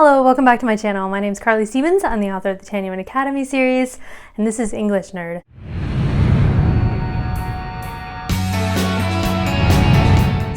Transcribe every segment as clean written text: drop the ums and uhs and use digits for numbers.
Hello, welcome back to my channel. My name is Carly Stevens. I'm the author of the Tanya Academy series, and this is English Nerd.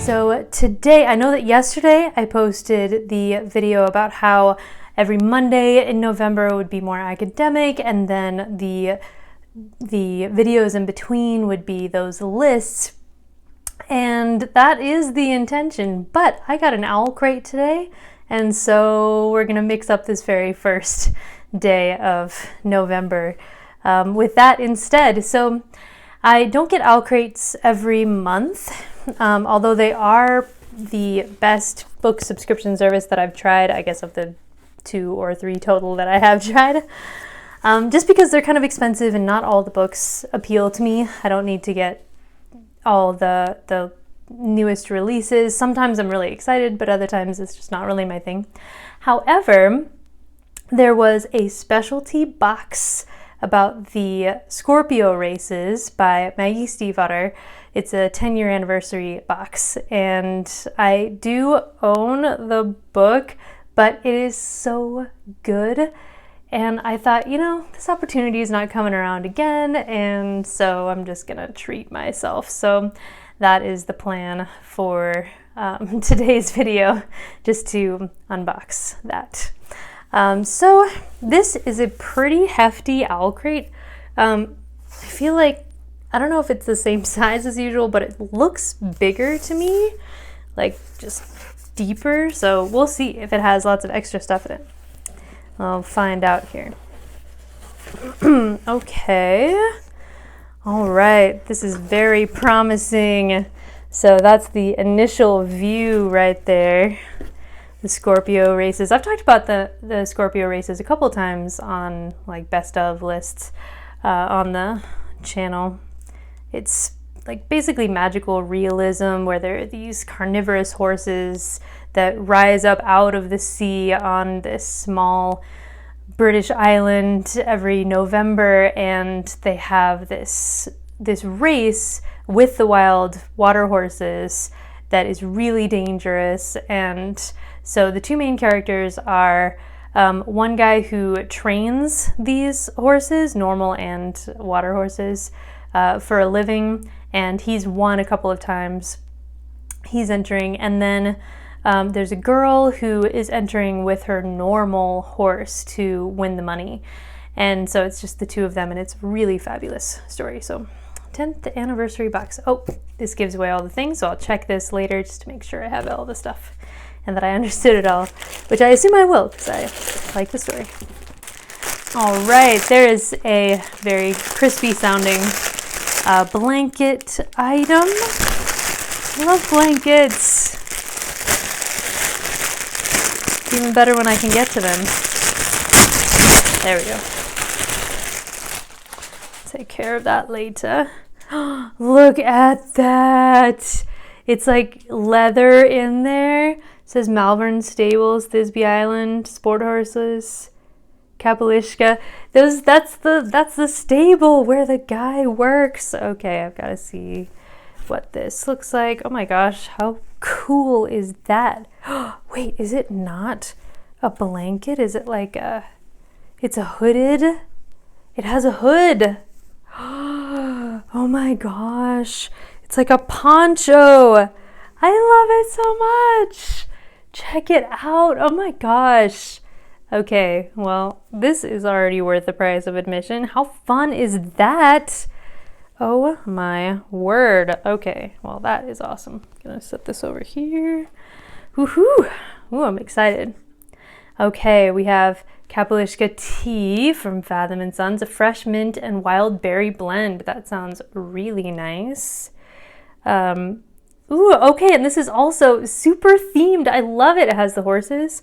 So today, I know that yesterday I posted the video about how every Monday in November would be more academic, and then the videos in between would be those lists. And that is the intention, but I got an Owlcrate today, and so we're gonna mix up this very first day of November with that instead. So I don't get Owlcrates every month, although they are the best book subscription service that I've tried, I guess of the 2 or 3 total that I have tried. Just because they're kind of expensive and not all the books appeal to me. I don't need to get all the newest releases. Sometimes I'm really excited, but other times it's just not really my thing. However, there was a specialty box about the Scorpio Races by Maggie Stiefvater. It's a 10-year anniversary box, and I do own the book, but it is so good. And I thought, you know, this opportunity is not coming around again, and so I'm just gonna treat myself. So that is the plan for today's video, just to unbox that. So this is a pretty hefty Owlcrate. I feel like, I don't know if it's the same size as usual, but it looks bigger to me, like just deeper. So we'll see if it has lots of extra stuff in it. I'll find out here. Okay. All right, this is very promising. So that's the initial view right there. The Scorpio Races. I've talked about the Scorpio Races a couple times on like best of lists on the channel. It's like basically magical realism where there are these carnivorous horses that rise up out of the sea on this small British island every November, and they have this race with the wild water horses that is really dangerous. And so the two main characters are one guy who trains these horses, normal and water horses, for a living, and he's won a couple of times. He's entering, and then there's a girl who is entering with her normal horse to win the money. And so it's just the two of them, and it's a really fabulous story. So 10th anniversary box. Oh, this gives away all the things, so I'll check this later just to make sure I have all the stuff and that I understood it all, which I assume I will because I like the story. All right, there is a very crispy sounding blanket item. I love blankets. Even better when I can get to them. There we go. Take care of that later. Look at that. It's like leather in there. It says Malvern Stables, Thisby Island, Sport Horses, Kapalishka. That's the stable where the guy works. Okay, I've got to see what this looks like. Oh my gosh, how cool is that? Wait, is it not a blanket? Is it like it's a hooded? It has a hood. Oh my gosh, it's like a poncho. I love it so much. Check it out. Oh my gosh. Okay, well, this is already worth the price of admission. How fun is that? Oh my word. Okay, well, that is awesome. Gonna set this over here. Woohoo! Ooh, I'm excited. Okay, we have Kapalishka Tea from Fathom & Sons, a fresh mint and wild berry blend. That sounds really nice. Ooh, okay, and this is also super themed. I love it. It has the horses.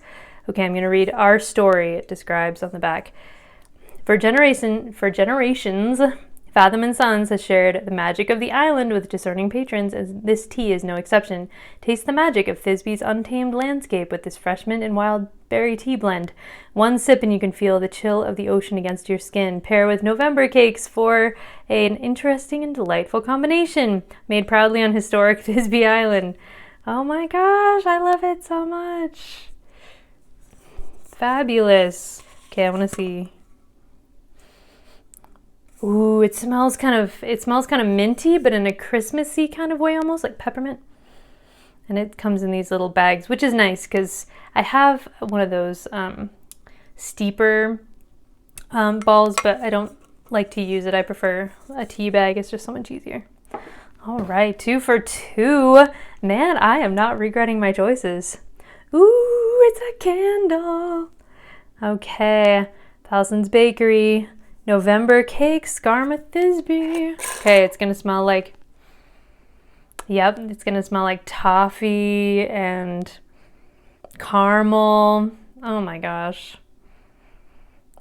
Okay, I'm gonna read our story. It describes on the back. For generations, Fathom & Sons has shared the magic of the island with discerning patrons, and this tea is no exception. Taste the magic of Thisby's untamed landscape with this fresh mint and wild berry tea blend. One sip and you can feel the chill of the ocean against your skin. Pair with November cakes for an interesting and delightful combination. Made proudly on historic Thisby Island. Oh my gosh, I love it so much. fabulous. Okay, I want to see. Ooh, it smells kind of minty, but in a Christmassy kind of way, almost like peppermint. And it comes in these little bags, which is nice because I have one of those steeper balls, but I don't like to use it. I prefer a tea bag. It's just so much easier. All right, 2 for 2. Man, I am not regretting my choices. Ooh, it's a candle. Okay, Thousands Bakery. November Cake, Skarma Thisby. Okay, it's gonna smell like, yep, it's gonna smell like toffee and caramel. Oh my gosh.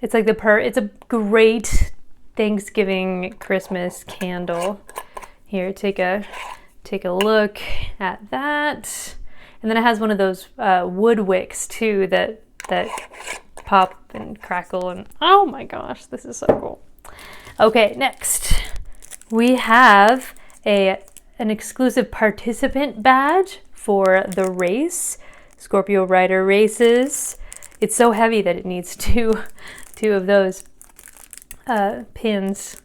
It's like it's a great Thanksgiving Christmas candle. Here, take a look at that. And then it has one of those wood wicks too that pop and crackle, and oh my gosh, this is so cool. Okay, next we have an exclusive participant badge for the race, Scorpio Rider Races. It's so heavy that it needs two of those pins.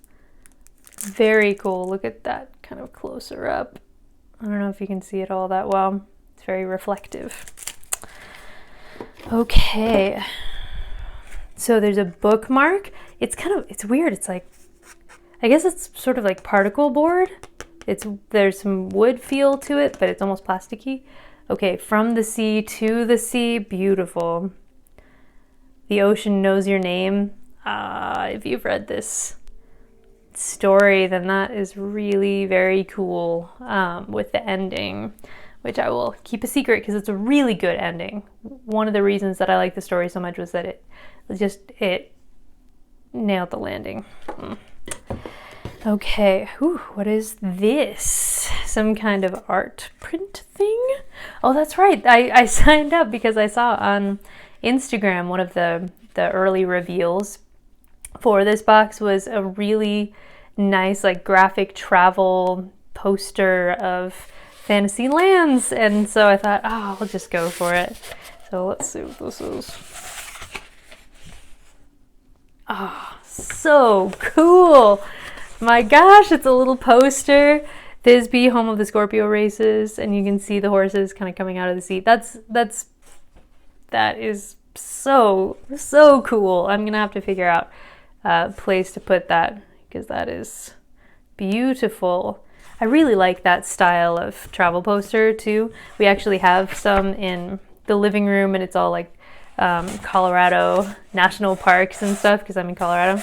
Very cool. Look at that kind of closer up. I don't know if you can see it all that well. It's very reflective. Okay. So there's a bookmark. It's weird. It's like, I guess it's sort of like particle board. There's some wood feel to it, but it's almost plasticky. Okay, from the sea to the sea, beautiful. The ocean knows your name. If you've read this story, then that is really very cool with the ending, which I will keep a secret because it's a really good ending. One of the reasons that I like the story so much was that it nailed the landing. Okay, whew, what is this? Some kind of art print thing? Oh, that's right. I signed up because I saw on Instagram one of the early reveals for this box was a really nice like graphic travel poster of fantasy lands, and so I thought, oh, I'll just go for it. So let's see what this is. Oh, so cool. My gosh, it's a little poster. Thisby, home of the Scorpio races, and you can see the horses kind of coming out of the sea. That is so cool. I'm gonna have to figure out a place to put that because that is beautiful. I really like that style of travel poster too. We actually have some in the living room, and it's all like Colorado national parks and stuff because I'm in Colorado.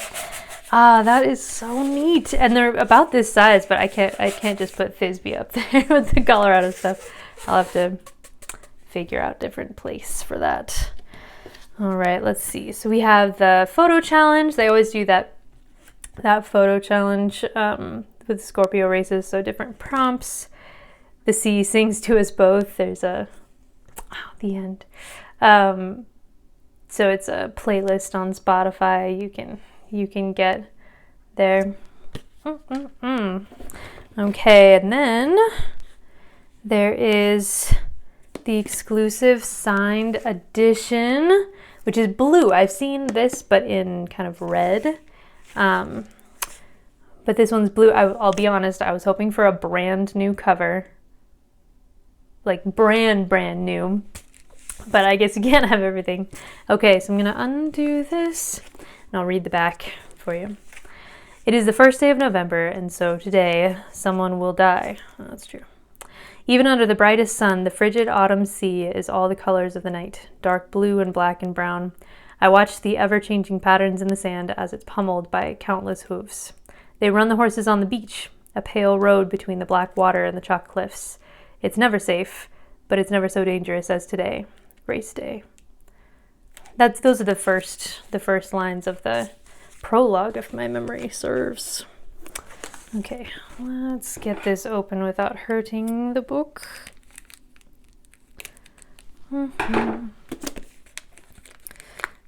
That is so neat, and they're about this size, but I can't just put Thisby up there with the Colorado stuff. I'll have to figure out a different place for that. All right, let's see. So we have the photo challenge. They always do that photo challenge with Scorpio races. So different prompts. The sea sings to us both. There's the end. So it's a playlist on Spotify. You can get there. Okay, and then there is the exclusive signed edition, which is blue. I've seen this, but in kind of red. But this one's blue. I'll be honest, I was hoping for a brand new cover. Like brand new. But I guess you can't have everything. Okay, so I'm going to undo this, and I'll read the back for you. It is the first day of November, and so today someone will die. Oh, that's true. Even under the brightest sun, the frigid autumn sea is all the colors of the night, dark blue and black and brown. I watch the ever-changing patterns in the sand as it's pummeled by countless hooves. They run the horses on the beach, a pale road between the black water and the chalk cliffs. It's never safe, but it's never so dangerous as today, race day. Those are the first lines of the prologue, if my memory serves. Okay, let's get this open without hurting the book.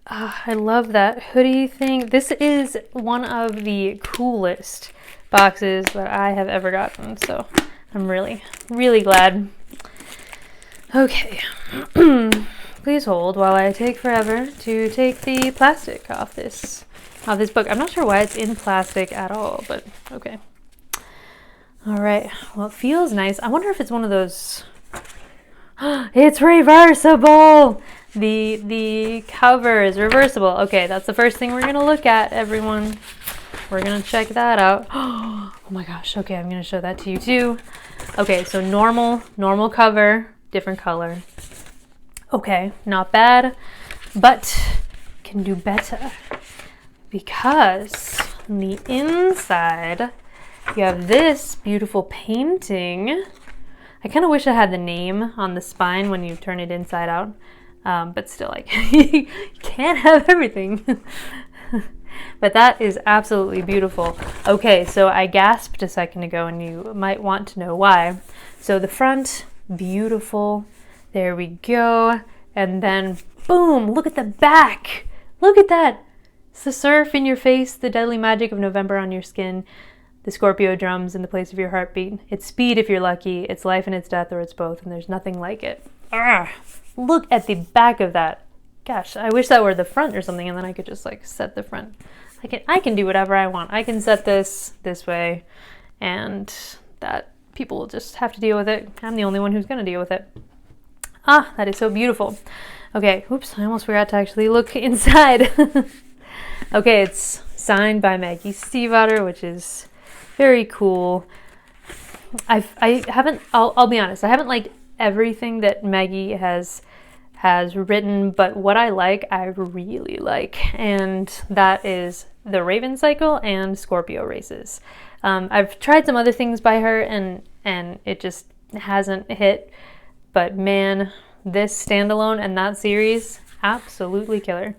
I love that hoodie thing. This is one of the coolest boxes that I have ever gotten, so I'm really, really glad. Okay, please hold while I take forever to take the plastic off this book. I'm not sure why it's in plastic at all, but okay. All right, well, it feels nice. I wonder if it's one of those, it's reversible. The cover is reversible. Okay, that's the first thing we're gonna look at, everyone. We're gonna check that out. Oh my gosh, okay, I'm gonna show that to you too. Okay, so normal cover, different color. Okay, not bad, but can do better. Because on the inside, you have this beautiful painting. I kind of wish I had the name on the spine when you turn it inside out. But still, like, you can't have everything. But that is absolutely beautiful. Okay, so I gasped a second ago, and you might want to know why. So the front, beautiful. There we go. And then, boom, look at the back. Look at that. It's the surf in your face, the deadly magic of November on your skin, the Scorpio drums in the place of your heartbeat. It's speed if you're lucky. It's life and it's death, or it's both, and there's nothing like it. Look at the back of that. Gosh, I wish that were the front or something, and then I could just like set the front. I can do whatever I want. I can set this way, and that people will just have to deal with it. I'm the only one who's going to deal with it. Ah, that is so beautiful. Okay, oops, I almost forgot to actually look inside. Okay, it's signed by Maggie Stiefvater, which is very cool. I'll be honest, I haven't liked everything that Maggie has written, but what I really like, and that is the Raven Cycle and Scorpio Races. I've tried some other things by her, and it just hasn't hit, but man, this standalone and that series, absolutely killer.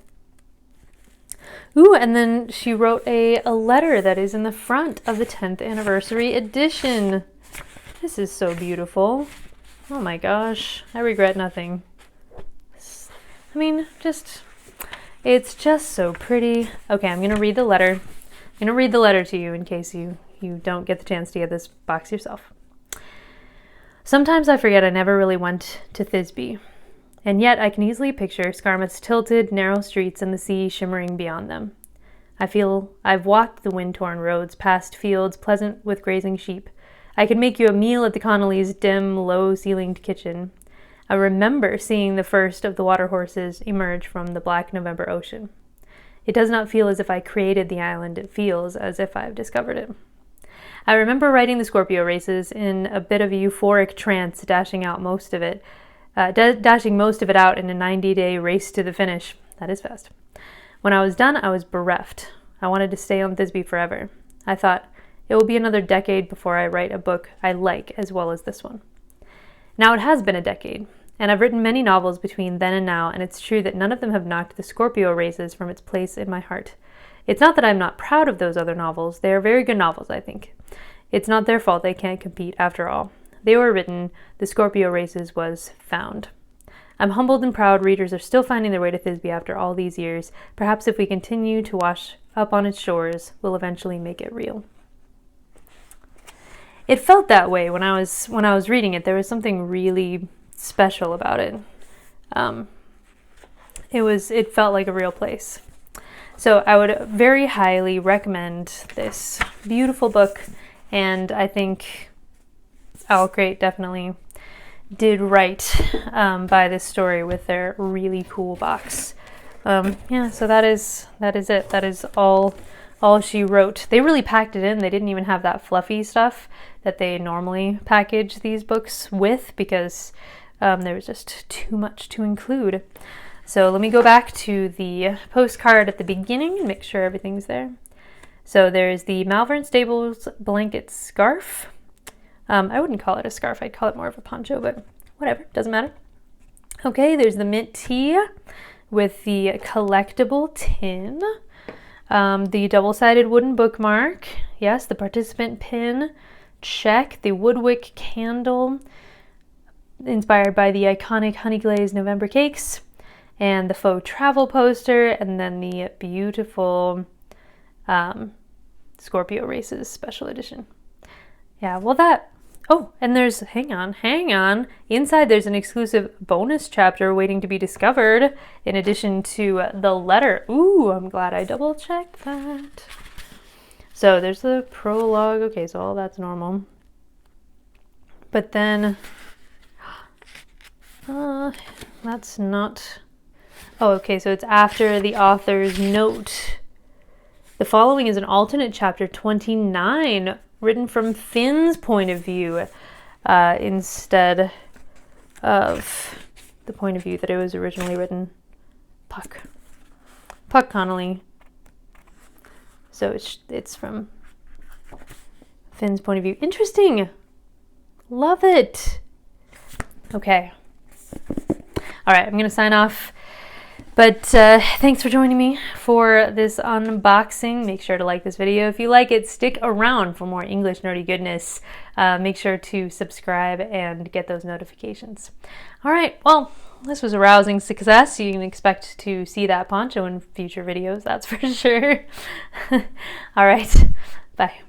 Ooh, and then she wrote a letter that is in the front of the 10th anniversary edition. This is so beautiful. Oh my gosh, I regret nothing. I mean, it's just so pretty. Okay, I'm gonna read the letter. I'm gonna read the letter to you in case you don't get the chance to get this box yourself. Sometimes I forget I never really went to Thisby, and yet I can easily picture Skarmouth's tilted, narrow streets and the sea shimmering beyond them. I feel I've walked the wind-torn roads, past fields pleasant with grazing sheep. I could make you a meal at the Connolly's dim, low-ceilinged kitchen. I remember seeing the first of the water horses emerge from the black November ocean. It does not feel as if I created the island, it feels as if I've discovered it. I remember writing the Scorpio Races in a bit of a euphoric trance, dashing most of it out in a 90-day race to the finish. That is fast. When I was done, I was bereft. I wanted to stay on Thisby forever. I thought, it will be another decade before I write a book I like as well as this one. Now it has been a decade, and I've written many novels between then and now, and it's true that none of them have knocked the Scorpio Races from its place in my heart. It's not that I'm not proud of those other novels. They are very good novels, I think. It's not their fault they can't compete after all. They were written, the Scorpio Races was found. I'm humbled and proud readers are still finding their way to Thisby after all these years. Perhaps if we continue to wash up on its shores, we'll eventually make it real. It felt that way when I was reading it. There was something really special about it. It felt like a real place. So I would very highly recommend this beautiful book, and I think Owlcrate definitely did right by this story with their really cool box. Yeah, so that is it. That is all she wrote. They really packed it in. They didn't even have that fluffy stuff that they normally package these books with, because there was just too much to include. So let me go back to the postcard at the beginning and make sure everything's there. So there's the Malvern Stables blanket scarf. I wouldn't call it a scarf. I'd call it more of a poncho, but whatever, doesn't matter. Okay, there's the mint tea with the collectible tin. The double-sided wooden bookmark. Yes, the participant pin. Check. The Woodwick candle, inspired by the iconic honey glazed November cakes. And the faux travel poster. And then the beautiful Scorpio Races special edition. Yeah, well, that Oh, and there's, hang on. Inside there's an exclusive bonus chapter waiting to be discovered in addition to the letter. Ooh, I'm glad I double checked that. So there's the prologue. Okay, so all that's normal. But then, that's not, oh, okay, so it's after the author's note. The following is an alternate chapter 29, written from Finn's point of view, instead of the point of view that it was originally written. Puck Connolly. So it's from Finn's point of view. Interesting. Love it. Okay. All right, I'm going to sign off. But thanks for joining me for this unboxing. Make sure to like this video if you like it. Stick around for more English nerdy goodness. Make sure to subscribe and get those notifications. All right, well, this was a rousing success. You can expect to see that poncho in future videos, that's for sure. All right, bye.